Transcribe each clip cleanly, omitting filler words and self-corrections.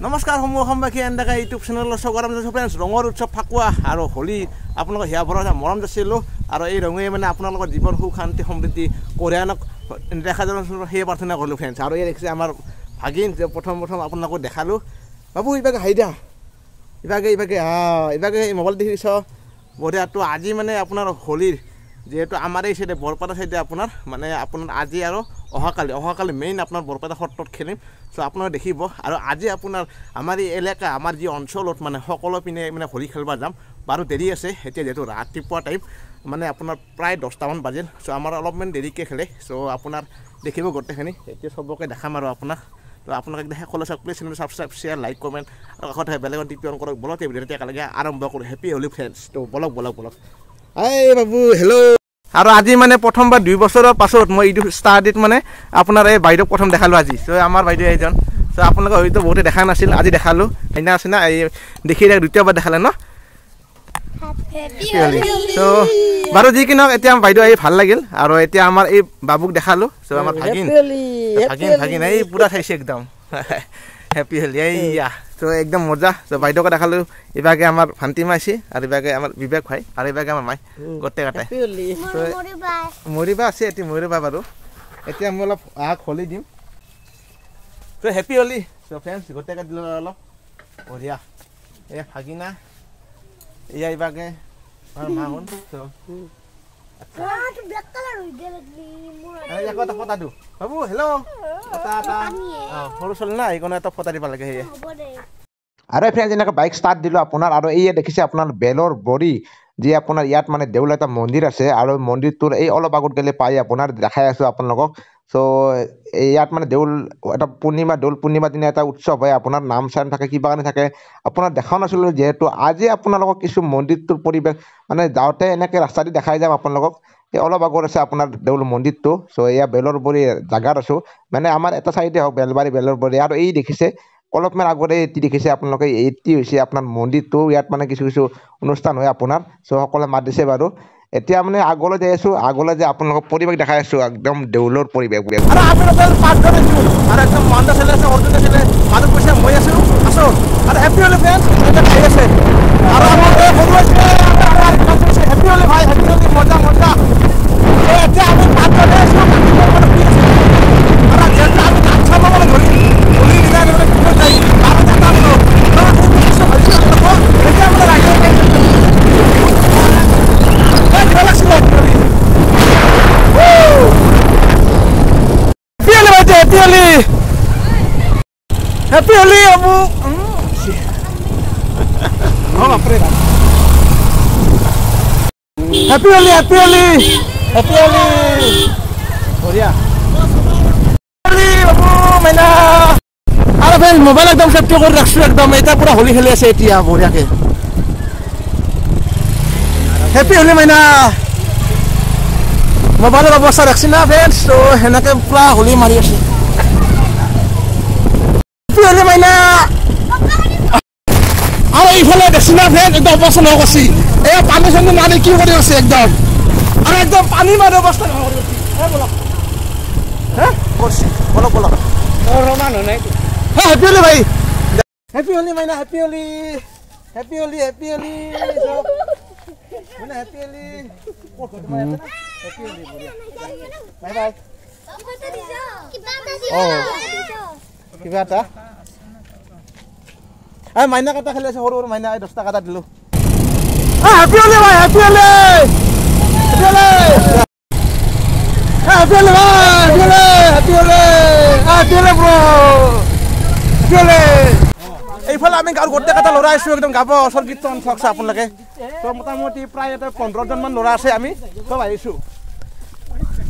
নমস্কাৰ সমূহ অসমবাসী এনেকৈ ইউটিউব চেনেলৰ স্বাগতম জনাইছোঁ ফ্ৰেণ্ডছ। ৰঙৰ উৎসৱ ফাকুৱা আৰু হোলী আপোনালোকক হিয়া ভৰা মৰম যাচিলোঁ আৰু এই ৰঙে মানে আপোনালোকৰ জীৱন সুখ শান্তি সমৃদ্ধি কঢ়িয়ানক দেখা যাব সেয়ে প্ৰাৰ্থনা কৰিলোঁ ফ্ৰেণ্ডছ। আৰু এই দেখিছে আমাৰ ভাগিন যে প্ৰথম আপোনালোকক দেখালোঁ। বাবু ইভাগে হাই দিয়া ইভাগে মোবাইল দেখিছ বঢ়িয়াটো। আজি মানে আপোনাৰ হোলীৰ যিহেতু আমাৰ এই চাইডে বৰপেটা চাইডে আপোনাৰ আজি আৰু অহাকালি মেইন আপোনাৰ বৰপেটা সত্ৰত খেলিম। চ' আপোনালোকে দেখিব। আৰু আজি আপোনাৰ আমাৰ এই এলেকা আমাৰ যি অঞ্চলত মানে সকলো পিনে মানে হোলী খেলিব যাম। বাৰু দেৰি আছে এতিয়া যিহেতু ৰাতিপুৱা টাইম মানে আপোনাৰ প্ৰায় 10টামান বাজিল। চ' আমাৰ অলপমান দেৰিকৈ খেলে। চ' আপোনাৰ দেখিব গোটেইখিনি এতিয়া চবকে দেখাম আৰু আপোনাক। তো আপোনালোকে একদম সকলো চাওক please channel subscribe share like comment আৰু কাষত বেলেগত টিপি অন কৰক। বলক এই ভিডিঅ'টো একেলগে আৰম্ভ কৰোঁ। Happy Holi friends. তো বলক এই বাবু হেল্ল'। আৰু আজি মানে প্ৰথমবাৰ 2 বছৰৰ পাছত মই ইউটিউব ষ্টাডিত মানে আপোনাৰ এই বাইদেউক প্ৰথম দেখালোঁ আজি। চ' আমাৰ বাইদেউ এইজন। চ' আপোনালোকে হয়তো বহুতে দেখা নাছিল, আজি দেখালোঁ। সেইদিনা আছে না এই দেখি দ্বিতীয়বাৰ দেখালে ন। চ' বাৰু যি কি নহওক এতিয়া বাইদেউ আহি ভাল লাগিল। আৰু এতিয়া আমাৰ এই বাবুক দেখালোঁ। চ' আমাৰ ভাগিন এই পুৰা চাইছে একদম হেপী হোলী এইয়া। চ' একদম মজা। চ' বাইদেউকে দেখালোঁ। ইভাগে আমাৰ ভান্তি মাইছি আৰু ইভাগে আমাৰ বিবেক ভাই আৰু ইভাগে আমাৰ মাই গোটেই কাটাই মৰিবা আছে এতিয়া মৰিবা বাৰু। এতিয়া মই অলপ হোলী দিম। চ' হেপী হোলী। চ' ফ্ৰেণ্ডছ গোটেই দিলোঁ অলপ বঢ়িয়া। এয়া ভাগিনা এয়া ইভাগে আমাৰ মা শুন। ফটা দিওঁ বাবু হেল্ল' সৰু ছোৱালী না এইকণে এটা ফটা দিব লাগে সেয়ে। আৰু ফ্ৰেণ্ডছ এনেকৈ বাইক ষ্টাৰ্ট দিলোঁ আপোনাৰ। আৰু এই দেখিছে আপোনাৰ বেলৰ বৰি যি আপোনাৰ ইয়াত মানে দেউল এটা মন্দিৰ আছে। আৰু মন্দিৰটোৰ এই অলপ আগত গ'লে পাই আপোনাৰ দেখাই আছোঁ আপোনালোকক। চ' ইয়াত মানে দৌল পূৰ্ণিমা দিনা এটা উৎসৱ হয় আপোনাৰ। নাম চাম থাকে কিবা কাৰণে থাকে আপোনাৰ দেখাও নাছিলোঁ। যিহেতু আজি আপোনালোকক কিছু মন্দিৰটোৰ পৰিৱেশ মানে যাওঁতে এনেকৈ ৰাস্তা দি দেখাই যাম আপোনালোকক। এই অলপ আগত আছে আপোনাৰ দেউল মন্দিৰটো। চ' এয়া বেলৰ বৰি জাগাত আছোঁ মানে আমাৰ এটা চাইডে হওক বেলবাৰী বেলৰ বৰি। আৰু এই দেখিছে অলপমান আগতে এটি দেখিছে আপোনালোকে এটি হৈছে আপোনাৰ মন্দিৰটো। ইয়াত মানে কিছু অনুষ্ঠান হয় আপোনাৰ। চ' সকলোৱে মাত দিছে বাৰু। এতিয়া মানে আগলৈ যাই আছোঁ। আগলৈ যে আপোনালোকক পৰিৱেশ দেখাই আছোঁ একদম দেউলৰ পৰিৱেশ। আৰু আপোনালোকে পাঁচজন আছোঁ আৰু একদম মন্দা চলি আছে অৰ্জুন আছিলে মানুহ পইচা মই আছোঁ আৰু হেপী হোলী ফ্ৰেণ্ডছ এটা খাই আছে। আৰু আমাৰ সৰু আছে হেপী হোলী ভাই হেপী হোলী মজা। এতিয়া আমি ভাত বনাই আছোঁ আৰু যিহেতু আমি নাম চাব মানে ধৰি হোলী দিনা আৰু হেপী হোলী বাবু হেপী হোলী বঢ়িয়া বাবু মাইনা। আৰু ফ্ৰেণ্ডছ মোবাইল একদম চেফটি কৰি ৰাখছোঁ একদম। এতিয়া পুৰা হোলী খেলি আছে এতিয়া বঢ়িয়াকৈ। হেপী হোলী মাইনা মোবাইলৰ অৱস্থা ৰাখছি না ফ্ৰেণ্ডছ। ত' সেনেকৈ পুৰা হোলী মাৰি আছে হেপী হোলী মাইনা। আৰু এইফালে দেখছি না ফ্ৰেণ্ডছ একদম অৱস্থা নকৰছি। এই পানী চানী মাৰি কি কৰি আছে একদম। আৰু একদম পানী মাৰি অৱস্থা নকৰি করছি বলক হেপী হোলী ভাই হেপী হোলী মাইনা happy Holi happy Holi happy Holi মানে হেপী হোলী বাই বাই। কিবা এটা মাইনা কাটা খেলি আছে সৰু সৰু মাইনা 10 টকা দিলোঁ। হেপী হোলী ভাই হেপী হোলী এইফালে আমি গাঁৱৰ গোটেই কেইটা ল'ৰা আছোঁ একদম গাব ওচৰ কীৰ্তন চাওকচা আপোনালোকে। তো মোটামুটি প্ৰায় এটা 15জনমান ল'ৰা আছে আমি চব আহিছোঁ।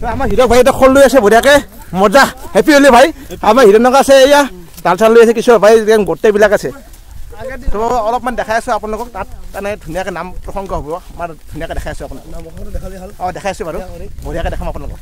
তো আমাৰ হিৰক ভাই এটা খোল লৈ আছে বঢ়িয়াকৈ মজা। হেপী হোলী ভাই আমাৰ হিৰণ্যক আছে এয়া তাল চাল লৈ আছে কিছু ভাই গোটেইবিলাক আছে। তো অলপমান দেখাই আছোঁ আপোনালোকক। তাত মানে ধুনীয়াকৈ নাম প্ৰসংগ হ'ব আমাৰ ধুনীয়াকৈ দেখাই আছোঁ আপোনালোকক। দেখাই আছোঁ বাৰু বঢ়িয়াকৈ দেখাম আপোনালোকক।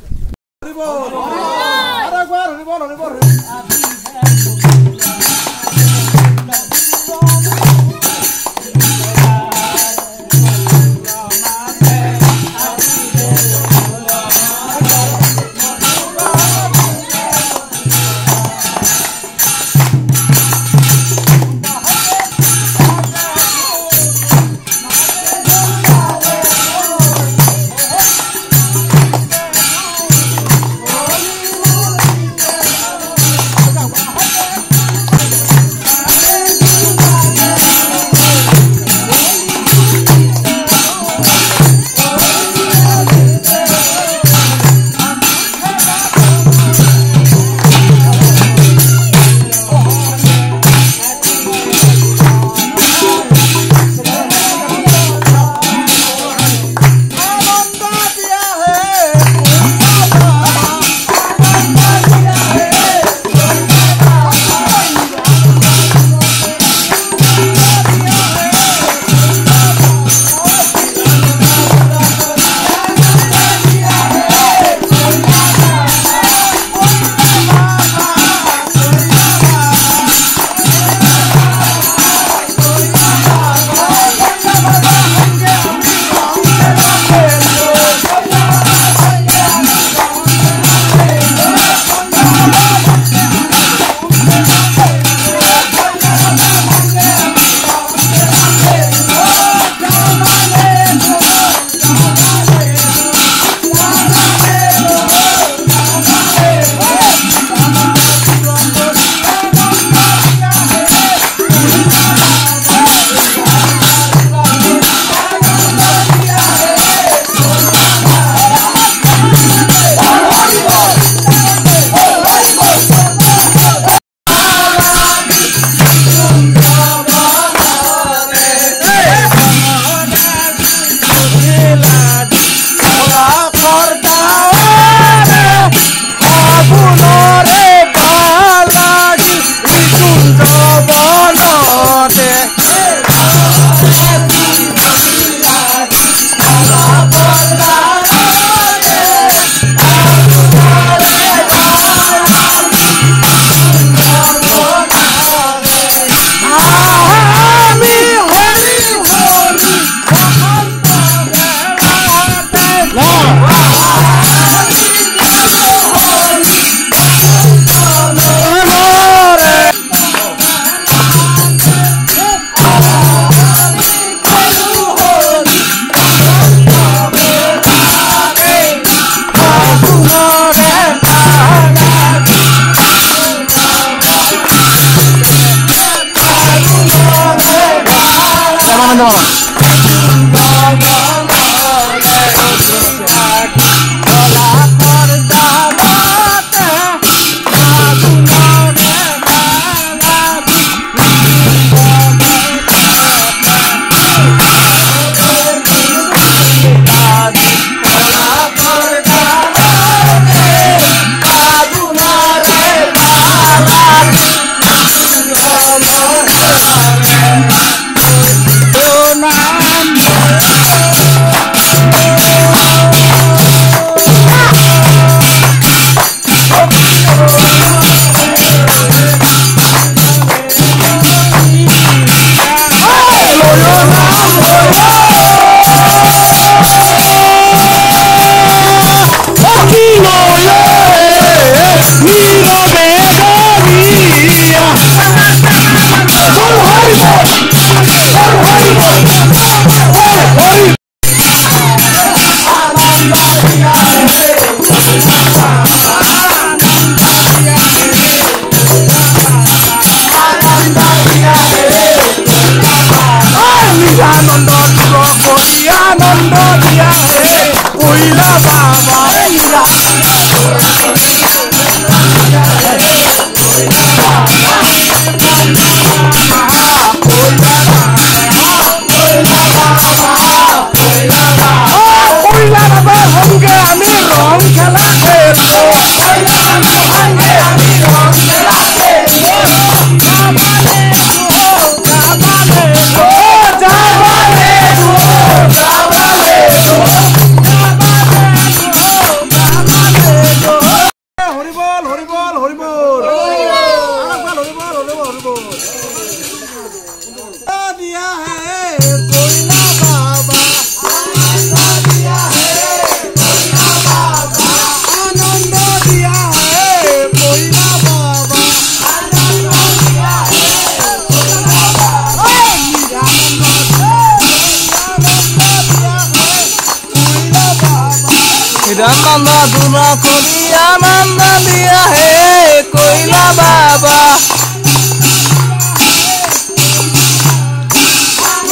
आनंद दिया है कोयला बाबा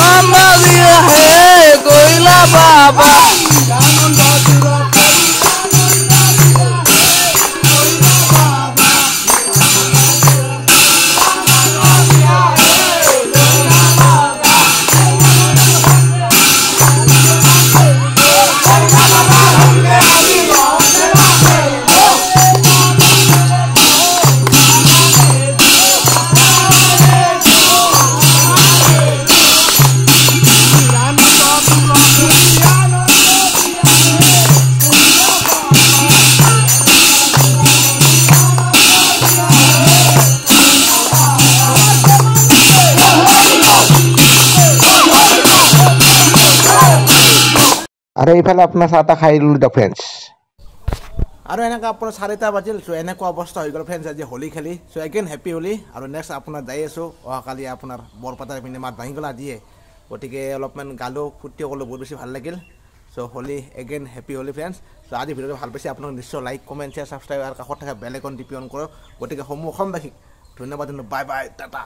आनंद दिया है कोयला बाबा আৰু এইফালে আপোনাৰ চাহ তাহ খাই ললো ফ্ৰেণ্ডছ আৰু এনেকা আপোনাৰ 4:30 বাজিল সো এনেকুৱা অৱস্থা হৈ গ'ল ফ্ৰেণ্ডছ আজি হোলি খেলি সো এগেইন হেপী হোলি আৰু নেক্সট আপোনাৰ যাই আছো অহাকালি আপোনাৰ বৰপাতাৰ পিনে মাত ভাঙি গ'ল আজিয়ে গতিকে অলপমান গালো ফুৰ্তি কৰিলো বহুত বেছি ভাল লাগিল so Holi again happy Holi friends so আজি ভিডিঅ'টো ভাল পাইছে আপোনালোক নিশ্চয় লাইক কমেণ্ট শ্বেয়াৰ ছাবস্ক্ৰাইব আৰু কাষত থকা বেল আইকন টিপি অন কৰক গতিকে সমূহ অসমবাসীক ধন্যবাদ বাই বাই টাটা